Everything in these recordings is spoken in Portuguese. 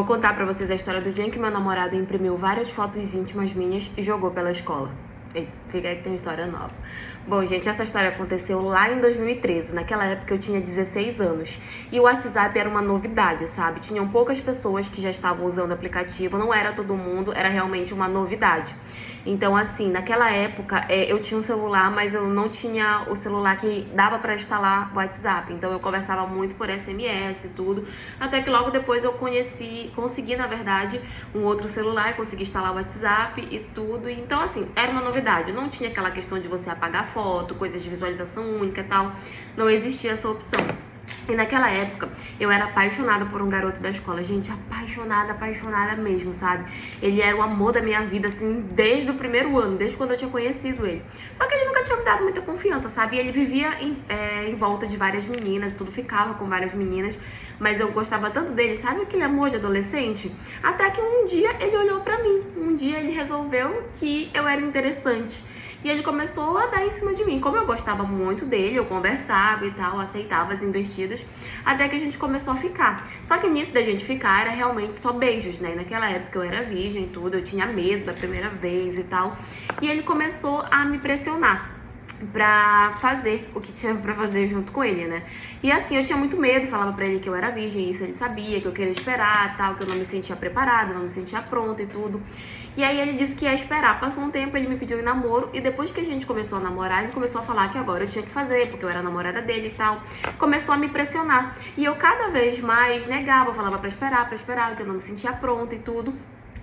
Vou contar pra vocês a história do dia em que meu namorado imprimiu várias fotos íntimas minhas e jogou pela escola. Ei, fica aí que tem uma história nova. Bom, gente, essa história aconteceu lá em 2013. Naquela época eu tinha 16 anos. E o WhatsApp era uma novidade, sabe? Tinham poucas pessoas que já estavam usando o aplicativo. Não era todo mundo, era realmente uma novidade. Então, assim, naquela época eu tinha um celular, mas eu não tinha o celular que dava pra instalar o WhatsApp. Então eu conversava muito por SMS e tudo. Até que logo depois eu consegui, na verdade, um outro celular e consegui instalar o WhatsApp e tudo. Então, assim, era uma novidade. Não tinha aquela questão de você apagar foto, coisas de visualização única e tal. Não existia essa opção. E naquela época, eu era apaixonada por um garoto da escola. Gente, apaixonada mesmo, sabe? Ele era o amor da minha vida, assim, desde o primeiro ano, desde quando eu tinha conhecido ele. Só que ele nunca tinha me dado muita confiança, sabe? E ele vivia em volta de várias meninas, tudo, ficava com várias meninas. Mas eu gostava tanto dele, sabe aquele amor de adolescente? Até que um dia ele olhou pra mim. Um dia ele resolveu que eu era interessante. E ele começou a dar em cima de mim. Como eu gostava muito dele, eu conversava e tal, aceitava as investidas, até que a gente começou a ficar. Só que nisso da gente ficar era realmente só beijos, né? Naquela época eu era virgem e tudo, eu tinha medo da primeira vez e tal. E ele começou a me pressionar pra fazer o que tinha pra fazer junto com ele, né? E assim, eu tinha muito medo, falava pra ele que eu era virgem, isso ele sabia, que eu queria esperar, tal, que eu não me sentia preparada, não me sentia pronta e tudo. E aí ele disse que ia esperar. Passou um tempo, ele me pediu em namoro, e depois que a gente começou a namorar, ele começou a falar que agora eu tinha que fazer, porque eu era namorada dele e tal. Começou a me pressionar. E eu cada vez mais negava, falava pra esperar, que eu não me sentia pronta e tudo.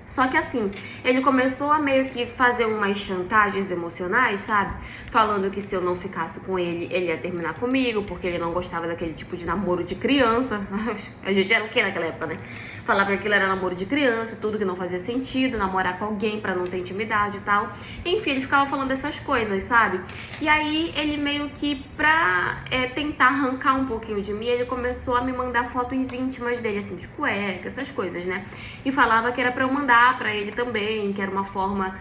Só que assim, ele começou a meio que fazer umas chantagens emocionais, sabe? Falando que se eu não ficasse com ele, ele ia terminar comigo, porque ele não gostava daquele tipo de namoro de criança. A gente era o que naquela época, né? Falava que aquilo era namoro de criança, tudo que não fazia sentido, namorar com alguém pra não ter intimidade e tal. Enfim, ele ficava falando dessas coisas, sabe? E aí, ele meio que pra tentar arrancar um pouquinho de mim, ele começou a me mandar fotos íntimas dele, assim, de cueca, essas coisas, né? E falava que era pra eu mandar pra ele também, que era uma forma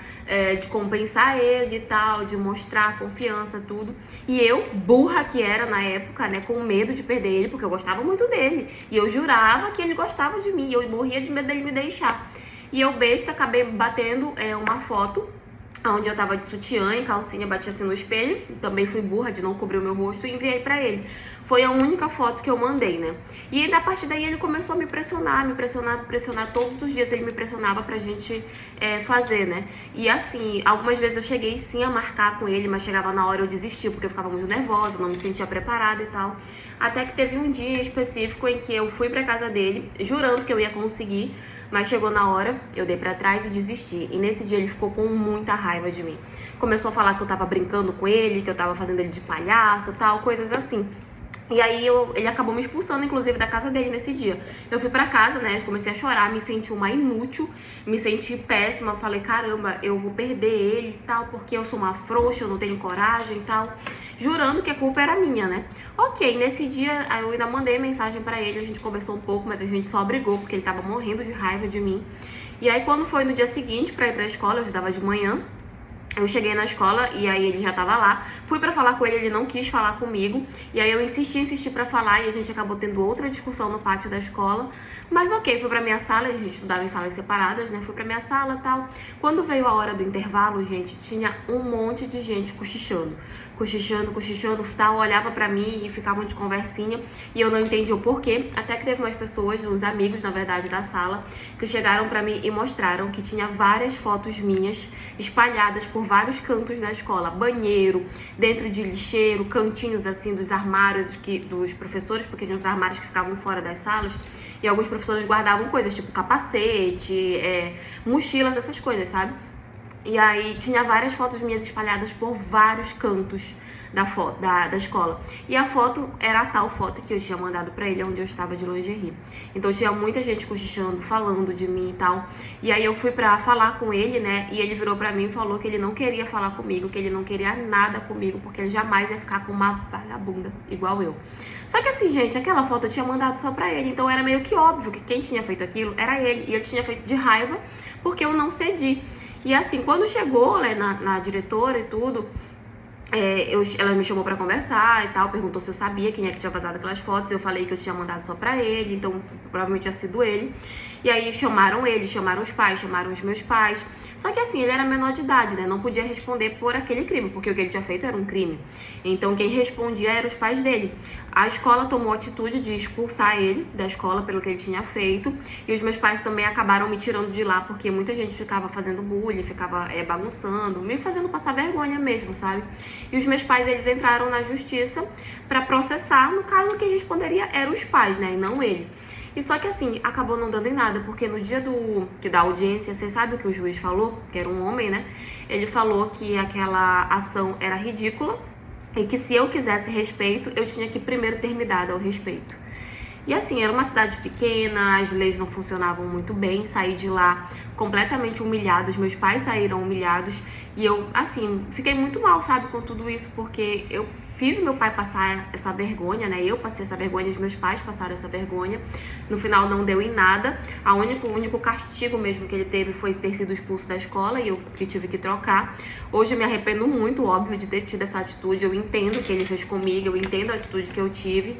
de compensar ele e tal, de mostrar confiança, tudo. E eu, burra que era na época, né, com medo de perder ele, porque eu gostava muito dele. E eu jurava que ele gostava de mim, eu morria de medo dele me deixar. E eu, besta, acabei batendo uma foto onde eu tava de sutiã e calcinha, bati assim no espelho. Também fui burra de não cobrir o meu rosto e enviei pra ele. Foi a única foto que eu mandei, né? E a partir daí ele começou a me pressionar todos os dias. Ele me pressionava pra gente fazer, né? E assim, algumas vezes eu cheguei sim a marcar com ele, mas chegava na hora eu desistia, porque eu ficava muito nervosa, não me sentia preparada e tal. Até que teve um dia específico em que eu fui pra casa dele, jurando que eu ia conseguir, mas chegou na hora, eu dei pra trás e desisti. E nesse dia ele ficou com muita raiva de mim. Começou a falar que eu tava brincando com ele, que eu tava fazendo ele de palhaço, tal, coisas assim. E aí ele acabou me expulsando, inclusive, da casa dele nesse dia. Eu fui pra casa, né, comecei a chorar, me senti uma inútil, me senti péssima. Falei, caramba, eu vou perder ele e tal, porque eu sou uma frouxa, eu não tenho coragem e tal. Jurando que a culpa era minha, né? Ok, nesse dia eu ainda mandei mensagem pra ele, a gente conversou um pouco, mas a gente só brigou, porque ele tava morrendo de raiva de mim. E aí quando foi no dia seguinte pra ir pra escola, eu estudava de manhã, eu cheguei na escola e aí ele já tava lá. Fui pra falar com ele, ele não quis falar comigo. E aí eu insisti pra falar e a gente acabou tendo outra discussão no pátio da escola. Mas ok, fui pra minha sala, a gente estudava em salas separadas, né? Fui pra minha sala e tal. Quando veio a hora do intervalo, gente, tinha um monte de gente cochichando, tal, olhava pra mim e ficavam de conversinha. E eu não entendi o porquê. Até que teve umas pessoas, uns amigos, na verdade, da sala, que chegaram pra mim e mostraram que tinha várias fotos minhas espalhadas por vários cantos da escola, banheiro, dentro de lixeiro, cantinhos assim dos armários dos professores, porque tinha uns armários que ficavam fora das salas, e alguns professores guardavam coisas tipo capacete, mochilas, essas coisas, sabe? E aí tinha várias fotos minhas espalhadas por vários cantos da escola. E a foto era a tal foto que eu tinha mandado pra ele, onde eu estava de lingerie. Então tinha muita gente cochichando, falando de mim e tal. E aí eu fui pra falar com ele, né? E ele virou pra mim e falou que ele não queria falar comigo, que ele não queria nada comigo, porque ele jamais ia ficar com uma vagabunda igual eu. Só que assim, gente, aquela foto eu tinha mandado só pra ele. Então era meio que óbvio que quem tinha feito aquilo era ele. E ele tinha feito de raiva porque eu não cedi. E assim, quando chegou, né, na diretora e tudo, Ela me chamou pra conversar e tal, perguntou se eu sabia quem é que tinha vazado aquelas fotos. Eu falei que eu tinha mandado só pra ele, então provavelmente tinha sido ele. E aí chamaram ele, chamaram os pais, chamaram os meus pais. Só que assim, ele era menor de idade, né? Não podia responder por aquele crime, porque o que ele tinha feito era um crime. Então quem respondia eram os pais dele. A escola tomou a atitude de expulsar ele da escola pelo que ele tinha feito. E os meus pais também acabaram me tirando de lá, porque muita gente ficava fazendo bullying, ficava bagunçando, me fazendo passar vergonha mesmo, sabe? E os meus pais, eles entraram na justiça pra processar. No caso, quem responderia eram os pais, né? E não ele. E só que assim, acabou não dando em nada, porque no dia da audiência, você sabe o que o juiz falou? Que era um homem, né? Ele falou que aquela ação era ridícula e que se eu quisesse respeito, eu tinha que primeiro ter me dado ao respeito. E assim, era uma cidade pequena, as leis não funcionavam muito bem, saí de lá completamente humilhada, os meus pais saíram humilhados e eu, assim, fiquei muito mal, sabe, com tudo isso, porque eu fiz o meu pai passar essa vergonha, né, eu passei essa vergonha, os meus pais passaram essa vergonha, no final não deu em nada, o único castigo mesmo que ele teve foi ter sido expulso da escola e eu tive que trocar. Hoje eu me arrependo muito, óbvio, de ter tido essa atitude, eu entendo o que ele fez comigo, eu entendo a atitude que eu tive.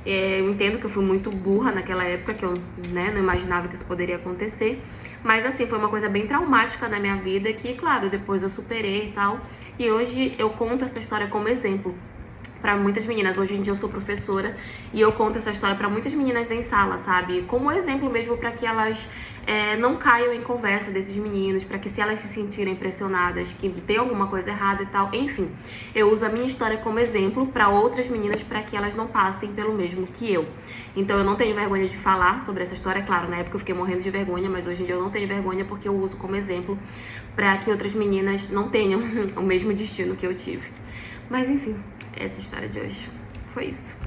Eu entendo que eu fui muito burra naquela época, que eu não imaginava que isso poderia acontecer. Mas assim, foi uma coisa bem traumática na minha vida que, claro, depois eu superei e tal. E hoje eu conto essa história como exemplo para muitas meninas. Hoje em dia eu sou professora e eu conto essa história para muitas meninas em sala, sabe? Como exemplo mesmo para que elas não caiam em conversa desses meninos, para que se elas se sentirem pressionadas, que tem alguma coisa errada e tal, enfim. Eu uso a minha história como exemplo para outras meninas, para que elas não passem pelo mesmo que eu. Então eu não tenho vergonha de falar sobre essa história, claro, na época eu fiquei morrendo de vergonha, mas hoje em dia eu não tenho vergonha porque eu uso como exemplo para que outras meninas não tenham o mesmo destino que eu tive. Mas enfim, essa história de hoje foi isso.